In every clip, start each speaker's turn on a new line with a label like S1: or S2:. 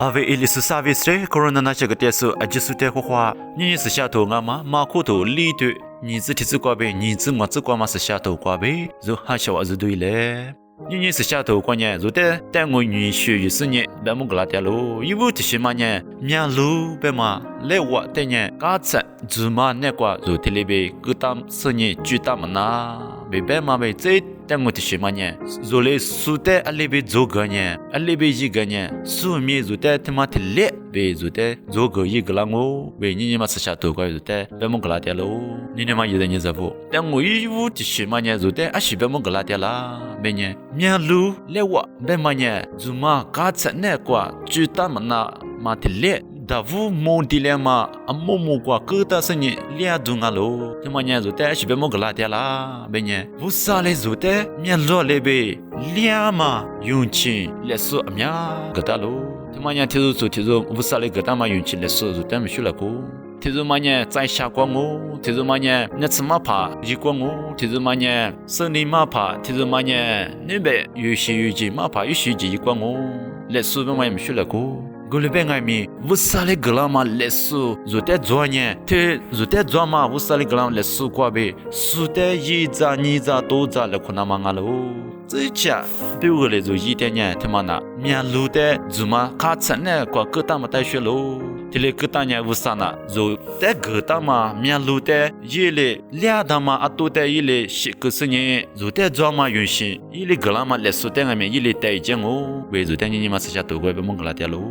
S1: Ave ilisu service corona na chega tesu ajisute kwa ni se sha to ngama ma ko to li tu ni zi ti zi kwa be ni zi ma zi kwa ma se sha to kwa be zo ha sha wa zi dui le ni se sha to kwa nya zo de dan ngo ni xue yu si ni ba mo gla tia lo yi bu ti shi ma nya mya lu be ma le wa te nya ka tsa zu ma ne kwa zo te le be gu tam se ni ju tam na be be ma be zai dan ngo ti shi ma nya zo le su te a le be zo ga nya a le be yi ga nya su mi zo te te ma te le be zo te zo ga yi ga la ngo be ni ma se sha to kwa zo te be mo gla tia lo ni ne ma yi de ni za vo dan ngo yi bu ti shi ma nya zo te a shi be mo gla tia la be nya mya lu le wa be ma nya zu ma ka tsa ne kwa ju tam na ma te le da vu mon dilemma ammo mo kwa ke ta se ni lia du nga lo te ma nya zo te shi be mo gla tia la be nya vu sa le zo te mya lo le be lia ma yun chin le so a mya ga ta lo te ma nya te zo te zo vu sa le ga ta ma yun chin le so zo te me shu la ko te zo ma nya zai sha kwa ngo te zo ma nya na tsi ma pa ji kwa ngo te zo ma nya se ni ma pa te zo ma nya ne be yu shi yu ji ma pa yu shi ji kwa ngo le so be ma me shu la ko Gulbe ngai mi vusale glama lesu zote zoanye te zote zoma vusale glama lesu kwa be sute yi za ni za to za le khona manga lo zicha biu le zo yi te nya te mana mya lu te zuma kha chane kwa ka ta ma tai shwe lo tele ka ta nya vusana zo te ga ta ma mya lu te yi le lia da ma atu te yi le shi ka se ni zo te zoma yun shi yi le glama lesu te ngame yi le tai jeng o we zo te ni ma sa cha to go be mong la te lo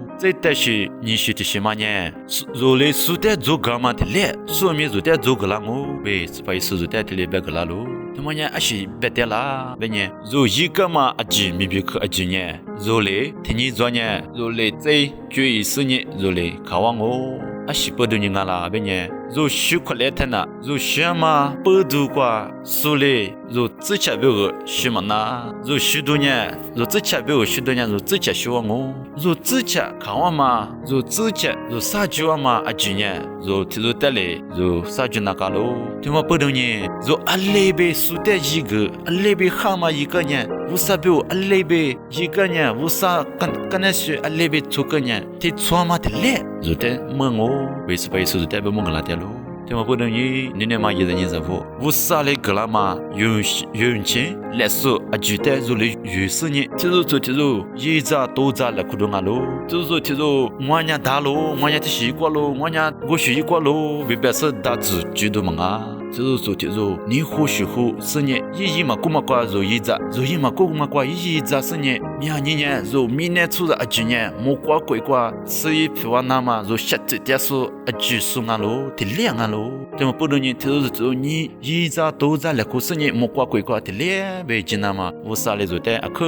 S1: 但是你是的什么呢？做嘞苏代做干嘛的嘞？说明做代做个啦么？呗，是把苏代的嘞别个啦喽。他们呢，还是别的啦，别呢，做一个嘛，阿吉没别个阿吉呢，做嘞，听你做呢，做嘞在注意事呢，做嘞看望我，阿是不懂人家啦，别呢，做修苦来听呐，做什么不读过，说嘞，做自己别个什么呐？做许多年，做自己别个许多年，做自己希望我，做自己看望嘛，做自己做啥子嘛阿吉呢？做提做得嘞，做啥子那个喽？听我不懂呢，做阿勒贝苏代一个，阿勒贝哈嘛一个呢，乌萨贝阿勒贝一个呢，乌萨跟那是阿勒贝做个呢，提错嘛的嘞，做得么我，为什么做得不么个拉掉喽？听我不懂呢，你那嘛一个人在乎，乌萨嘞个啦嘛，用钱来说阿吉代做嘞20年，提做提做，一扎多扎来苦动啊喽，提做我伢大喽，我伢的习惯喽，我伢我习惯喽，别别是大字举动嘛啊。提做，你或许乎是呢，一嘛古嘛瓜做一扎，做一嘛古嘛瓜一扎是呢，你呢做明年出的阿吉呢，莫瓜鬼瓜，所以譬如那嘛做下这点数阿吉数啊喽，得两啊喽，怎么不能呢？做你一扎多扎来可是呢，莫瓜鬼瓜得两呗，今那嘛，我啥来做的阿可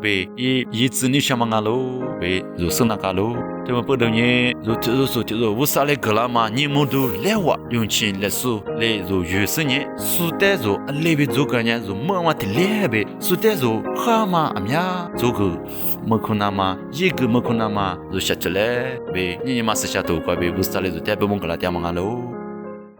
S1: 呗，一子你什么啊喽，呗，做什么个喽？怎么不能呢？做，我啥来个啦嘛？你莫都来我用钱来说来做。20年，苏代做阿勒贝做个呢，做么的勒贝，苏代做哈嘛阿呀，做个么可能嘛，一个么可能嘛，做下出来贝，你嘛是下头个贝，不是来做代表么个啦，点么个喽。